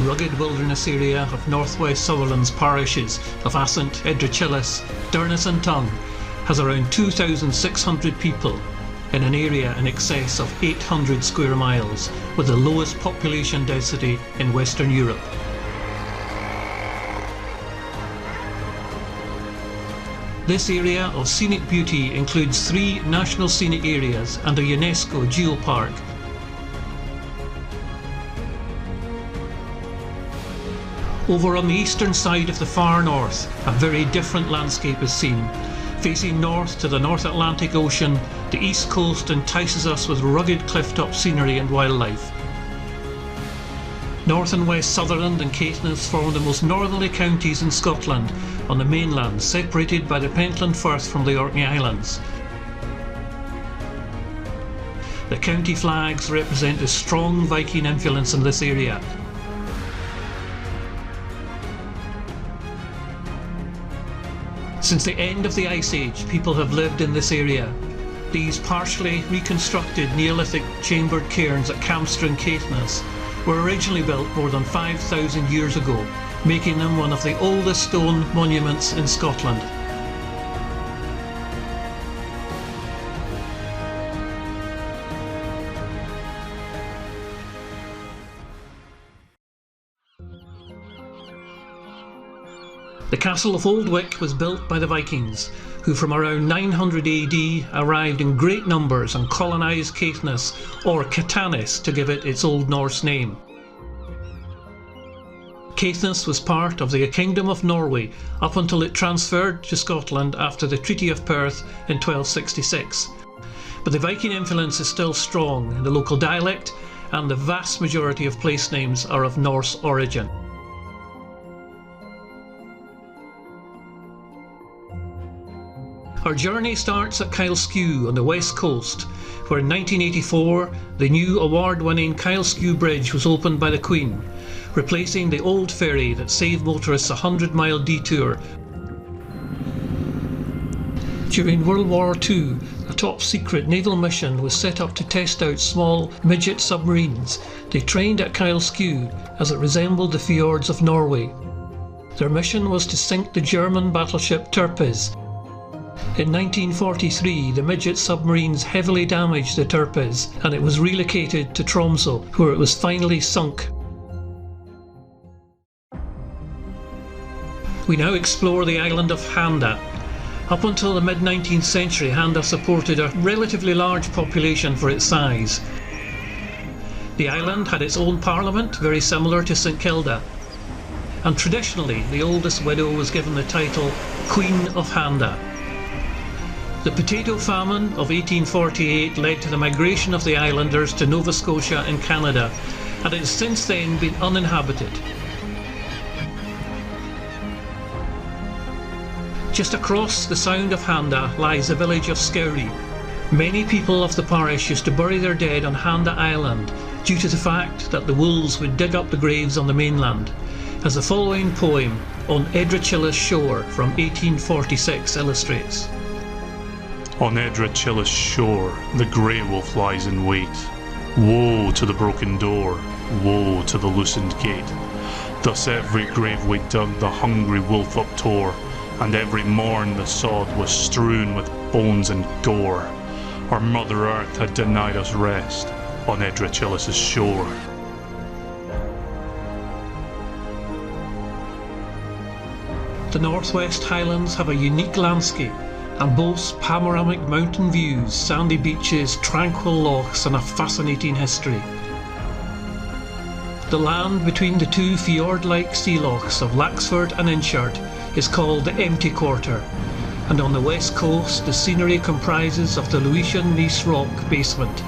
rugged wilderness area of northwest Sutherland's parishes of Assynt, Edrechillis, Dunnet and Tongue has around 2,600 people in an area in excess of 800 square miles, with the lowest population density in Western Europe. This area of scenic beauty includes 3 national scenic areas and a UNESCO geopark. Over on the eastern side of the far north, a very different landscape is seen. Facing north to the North Atlantic Ocean, the east coast entices us with rugged clifftop scenery and wildlife. North and West Sutherland and Caithness form the most northerly counties in Scotland on the mainland, separated by the Pentland Firth from the Orkney Islands. The county flags represent a strong Viking influence in this area. Since the end of the Ice Age, people have lived in this area. These partially reconstructed Neolithic chambered cairns at Camster and Caithness were originally built more than 5,000 years ago, making them one of the oldest stone monuments in Scotland. The castle of Old Wick was built by the Vikings, who from around 900 AD arrived in great numbers and colonised Caithness, or Caithness to give it its Old Norse name. Caithness was part of the Kingdom of Norway up until it transferred to Scotland after the Treaty of Perth in 1266. But the Viking influence is still strong in the local dialect, and the vast majority of place names are of Norse origin. Our journey starts at Kylesku on the west coast, where in 1984 the new award-winning Kylesku Bridge was opened by the Queen, replacing the old ferry that saved motorists a 100-mile detour. During World War II, a top-secret naval mission was set up to test out small midget submarines. They trained at Kylesku as it resembled the fjords of Norway. Their mission was to sink the German battleship Tirpitz. In 1943, the midget submarines heavily damaged the Tirpitz and it was relocated to Tromsø, where it was finally sunk. We now explore the island of Handa. Up until the mid-19th century, Handa supported a relatively large population for its size. The island had its own parliament, very similar to St Kilda. And traditionally, the oldest widow was given the title Queen of Handa. The potato famine of 1848 led to the migration of the islanders to Nova Scotia in Canada, and it has since then been uninhabited. Just across the Sound of Handa lies the village of Skourie. Many people of the parish used to bury their dead on Handa Island due to the fact that the wolves would dig up the graves on the mainland, as the following poem on Edrechillis Shore from 1846 illustrates. On Edrechillis shore the grey wolf lies in wait. Woe to the broken door, woe to the loosened gate. Thus every grave we dug the hungry wolf uptore, and every morn the sod was strewn with bones and gore. Our Mother Earth had denied us rest on Edrechillis' shore. The Northwest Highlands have a unique landscape and boasts panoramic mountain views, sandy beaches, tranquil lochs and a fascinating history. The land between the two fjord-like sea lochs of Laxford and Inchard is called the Empty Quarter, and on the west coast the scenery comprises of the Luisian Gneiss Rock basement,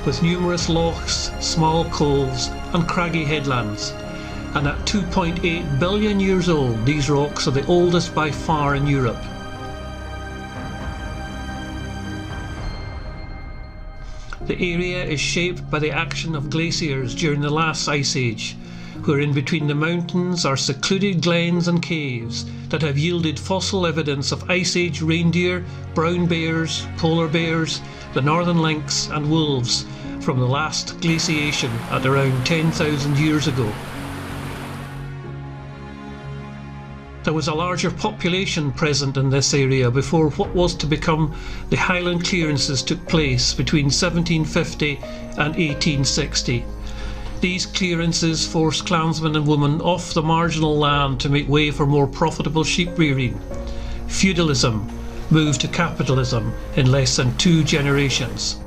with numerous lochs, small coves and craggy headlands. And at 2.8 billion years old, these rocks are the oldest by far in Europe. The area is shaped by the action of glaciers during the last ice age, where in between the mountains are secluded glens and caves that have yielded fossil evidence of ice age reindeer, brown bears, polar bears, the northern lynx and wolves from the last glaciation at around 10,000 years ago. There was a larger population present in this area before what was to become the Highland clearances took place between 1750 and 1860. These clearances forced clansmen and women off the marginal land to make way for more profitable sheep rearing. Feudalism moved to capitalism in less than 2 generations.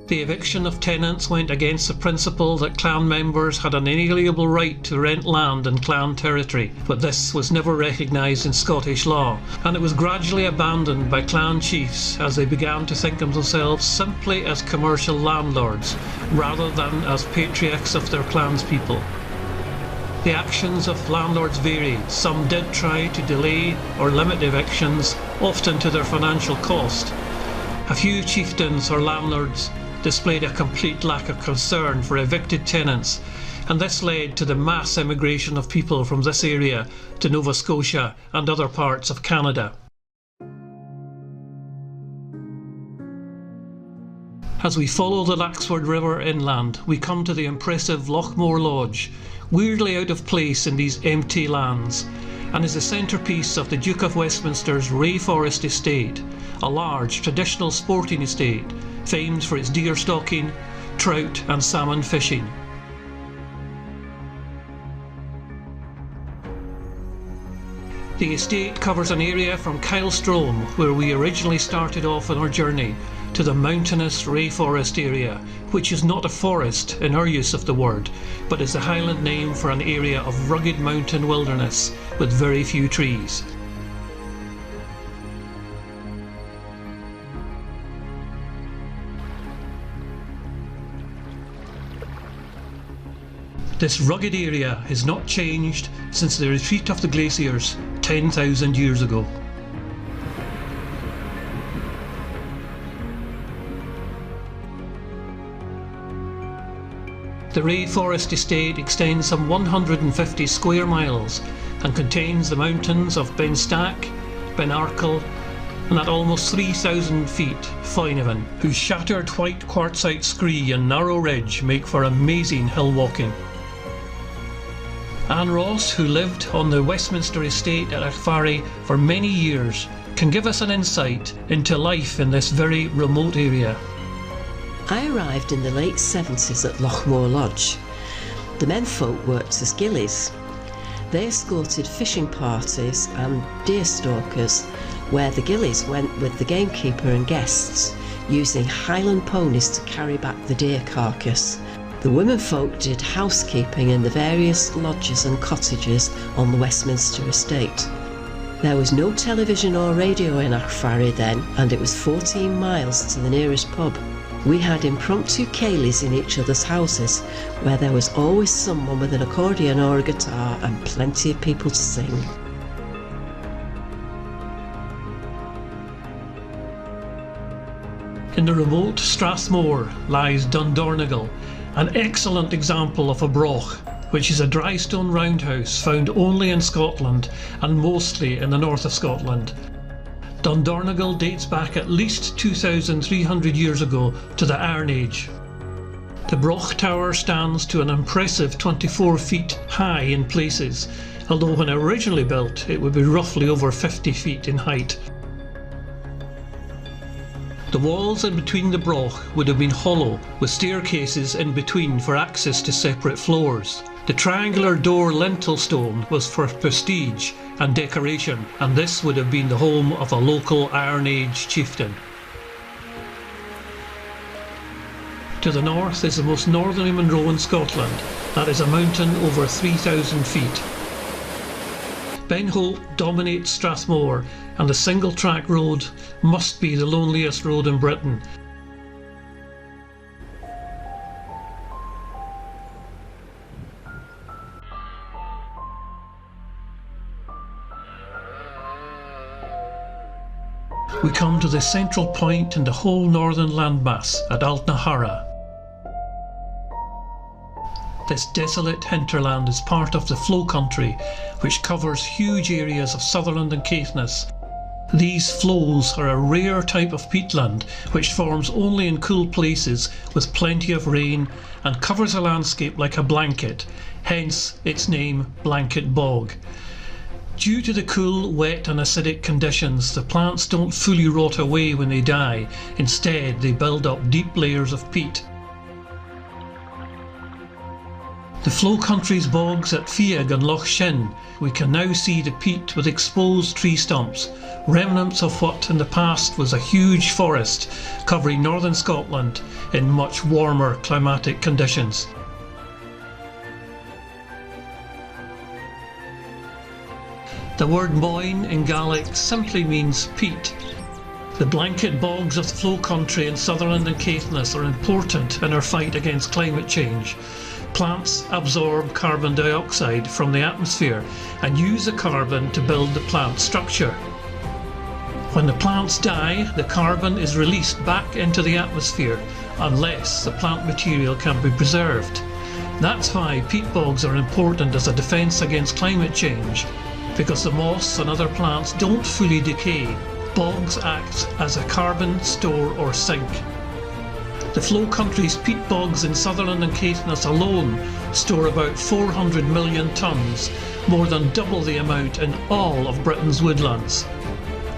The eviction of tenants went against the principle that clan members had an inalienable right to rent land in clan territory, but this was never recognised in Scottish law, and it was gradually abandoned by clan chiefs as they began to think of themselves simply as commercial landlords, rather than as patriarchs of their clanspeople. The actions of landlords varied. Some did try to delay or limit evictions, often to their financial cost. A few chieftains or landlords displayed a complete lack of concern for evicted tenants, and this led to the mass emigration of people from this area to Nova Scotia and other parts of Canada. As we follow the Laxford River inland, we come to the impressive Lochmore Lodge, weirdly out of place in these empty lands, and is the centrepiece of the Duke of Westminster's Rainforest Estate, a large traditional sporting estate famed for its deer stalking, trout and salmon fishing. The estate covers an area from Kylesku, where we originally started off on our journey, to the mountainous rainforest area, which is not a forest in our use of the word, but is the Highland name for an area of rugged mountain wilderness with very few trees. This rugged area has not changed since the retreat of the glaciers 10,000 years ago. The Rainforest Estate extends some 150 square miles and contains the mountains of Ben Stack, Ben Arkell, and at almost 3,000 feet, Foinaven, whose shattered white quartzite scree and narrow ridge make for amazing hill walking. Anne Ross, who lived on the Westminster estate at Achfarry for many years, can give us an insight into life in this very remote area. I arrived in the late 70s at Lochmore Lodge. The menfolk worked as gillies. They escorted fishing parties and deer stalkers, where the gillies went with the gamekeeper and guests, using Highland ponies to carry back the deer carcass. The womenfolk did housekeeping in the various lodges and cottages on the Westminster estate. There was no television or radio in Achfarry then, and it was 14 miles to the nearest pub. We had impromptu ceilidhs in each other's houses, where there was always someone with an accordion or a guitar and plenty of people to sing. In the remote Strathmore lies Dundornagle, an excellent example of a broch, which is a dry stone roundhouse found only in Scotland and mostly in the north of Scotland. Dundornagle dates back at least 2,300 years ago to the Iron Age. The broch tower stands to an impressive 24 feet high in places, although when originally built it would be roughly over 50 feet in height. The walls in between the broch would have been hollow, with staircases in between for access to separate floors. The triangular door lintel stone was for prestige and decoration, and this would have been the home of a local Iron Age chieftain. To the north is the most northerly Munro in Scotland. That is a mountain over 3,000 feet. Ben Hope dominates Strathmore, and the single-track road must be the loneliest road in Britain. We come to the central point in the whole northern landmass at Altnahara. This desolate hinterland is part of the flow country, which covers huge areas of Sutherland and Caithness. These flows are a rare type of peatland which forms only in cool places with plenty of rain and covers a landscape like a blanket, hence its name blanket bog. Due to the cool, wet and acidic conditions, the plants don't fully rot away when they die. Instead, they build up deep layers of peat. The flow country's bogs at Fiag and Loch Shin, we can now see the peat with exposed tree stumps, remnants of what in the past was a huge forest covering northern Scotland in much warmer climatic conditions. The word moin in Gaelic simply means peat. The blanket bogs of the flow country in Sutherland and Caithness are important in our fight against climate change. Plants absorb carbon dioxide from the atmosphere and use the carbon to build the plant structure. When the plants die, the carbon is released back into the atmosphere unless the plant material can be preserved. That's why peat bogs are important as a defence against climate change. Because the moss and other plants don't fully decay, bogs act as a carbon store or sink. The flow country's peat bogs in Sutherland and Caithness alone store about 400 million tonnes, more than double the amount in all of Britain's woodlands.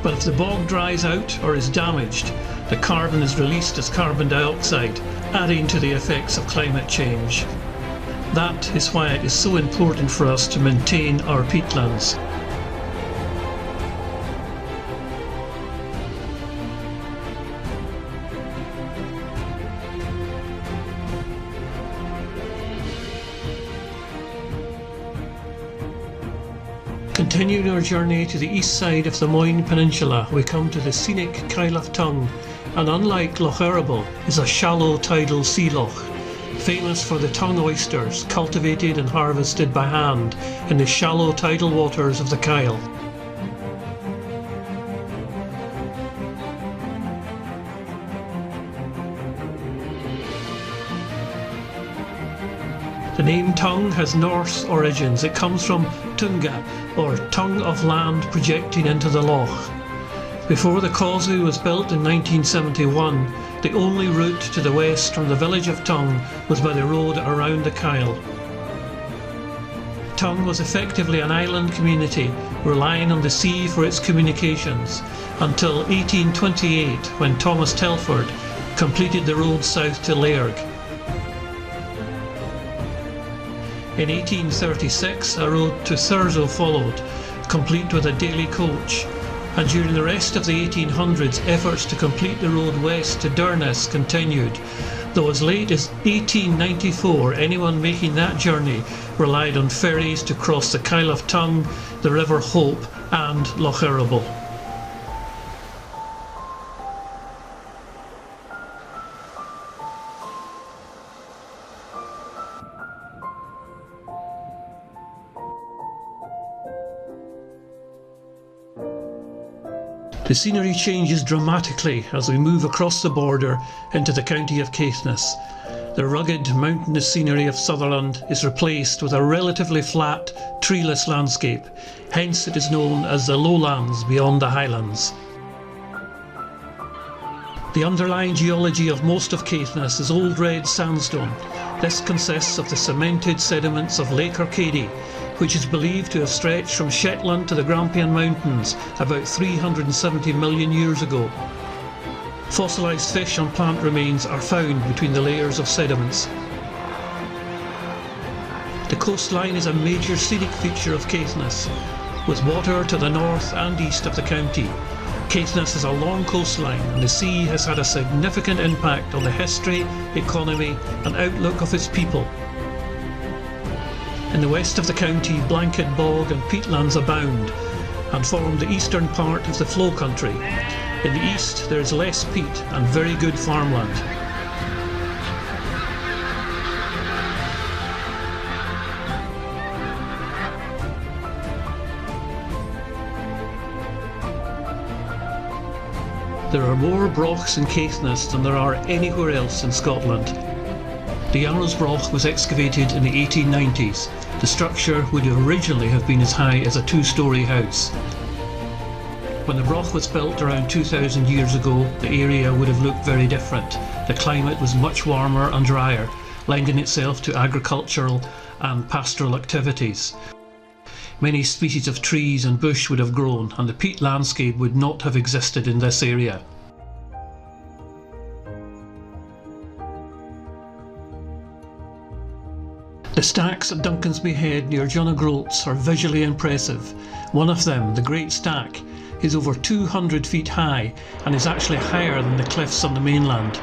But if the bog dries out or is damaged, the carbon is released as carbon dioxide, adding to the effects of climate change. That is why it is so important for us to maintain our peatlands. Continuing our journey to the east side of the Moyne Peninsula, we come to the scenic Kylesku, and unlike Loch Eriboll, is a shallow tidal sea loch, famous for the tongue oysters cultivated and harvested by hand in the shallow tidal waters of the Kyle. The name tongue has Norse origins. It comes from tunga, or tongue of land projecting into the loch. Before the causeway was built in 1971, the only route to the west from the village of Tongue was by the road around the Kyle. Tongue was effectively an island community, relying on the sea for its communications, until 1828, when Thomas Telford completed the road south to Lairg. In 1836, a road to Thurso followed, complete with a daily coach, and during the rest of the 1800s, efforts to complete the road west to Dunnet continued, though as late as 1894, anyone making that journey relied on ferries to cross the Kylesku, the River Hope and Loch Eriboll. The scenery changes dramatically as we move across the border into the county of Caithness. The rugged, mountainous scenery of Sutherland is replaced with a relatively flat, treeless landscape, hence it is known as the lowlands beyond the highlands. The underlying geology of most of Caithness is old red sandstone. This consists of the cemented sediments of Lake Arcady, which is believed to have stretched from Shetland to the Grampian Mountains about 370 million years ago. Fossilised fish and plant remains are found between the layers of sediments. The coastline is a major scenic feature of Caithness, with water to the north and east of the county. Caithness has a long coastline, and the sea has had a significant impact on the history, economy and outlook of its people. In the west of the county, blanket bog and peatlands abound and form the eastern part of the flow country. In the east there is less peat and very good farmland. There are more brochs in Caithness than there are anywhere else in Scotland. The Yarrows Broch was excavated in the 1890s. The structure would originally have been as high as a two-storey house. When the broch was built around 2,000 years ago, the area would have looked very different. The climate was much warmer and drier, lending itself to agricultural and pastoral activities. Many species of trees and bush would have grown, and the peat landscape would not have existed in this area. The stacks at Duncansby Head near Jonagrolts are visually impressive. One of them, the Great Stack, is over 200 feet high and is actually higher than the cliffs on the mainland.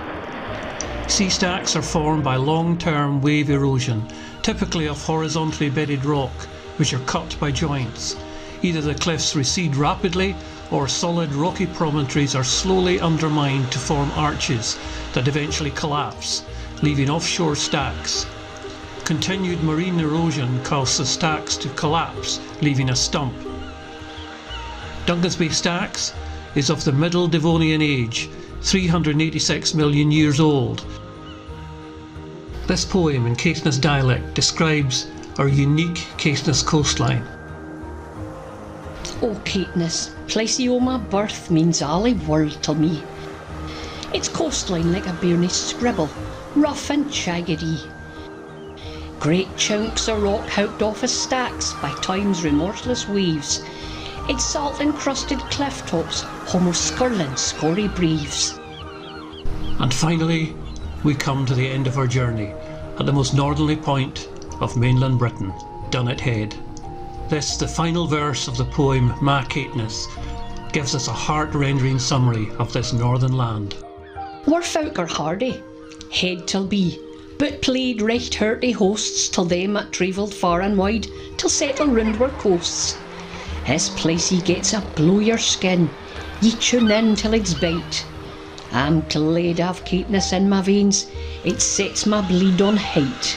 Sea stacks are formed by long-term wave erosion, typically of horizontally bedded rock, which are cut by joints. Either the cliffs recede rapidly or solid rocky promontories are slowly undermined to form arches that eventually collapse, leaving offshore stacks. Continued marine erosion causes stacks to collapse, leaving a stump. Duncansby Stacks is of the Middle Devonian age, 386 million years old. This poem in Caithness dialect describes our unique Caithness coastline. Oh Caithness, placey o' my birth means all the world to me. Its coastline like a bairnie scribble, rough and jaggedy. Great chunks of rock houked off as stacks by time's remorseless waves. Its salt-encrusted cliff tops home of skirling scory breaves. And finally, we come to the end of our journey at the most northerly point of mainland Britain, Dunnet Head. This, the final verse of the poem Ma Caithness, gives us a heart-rending summary of this northern land. Our folk are hardy, head till be, but played right hearty hosts till them that travelled far and wide till settle round our coasts. This placey gets a blow your skin, ye tune in till it's bite. I'm glad I've Caithness in my veins, it sets my bleed on height.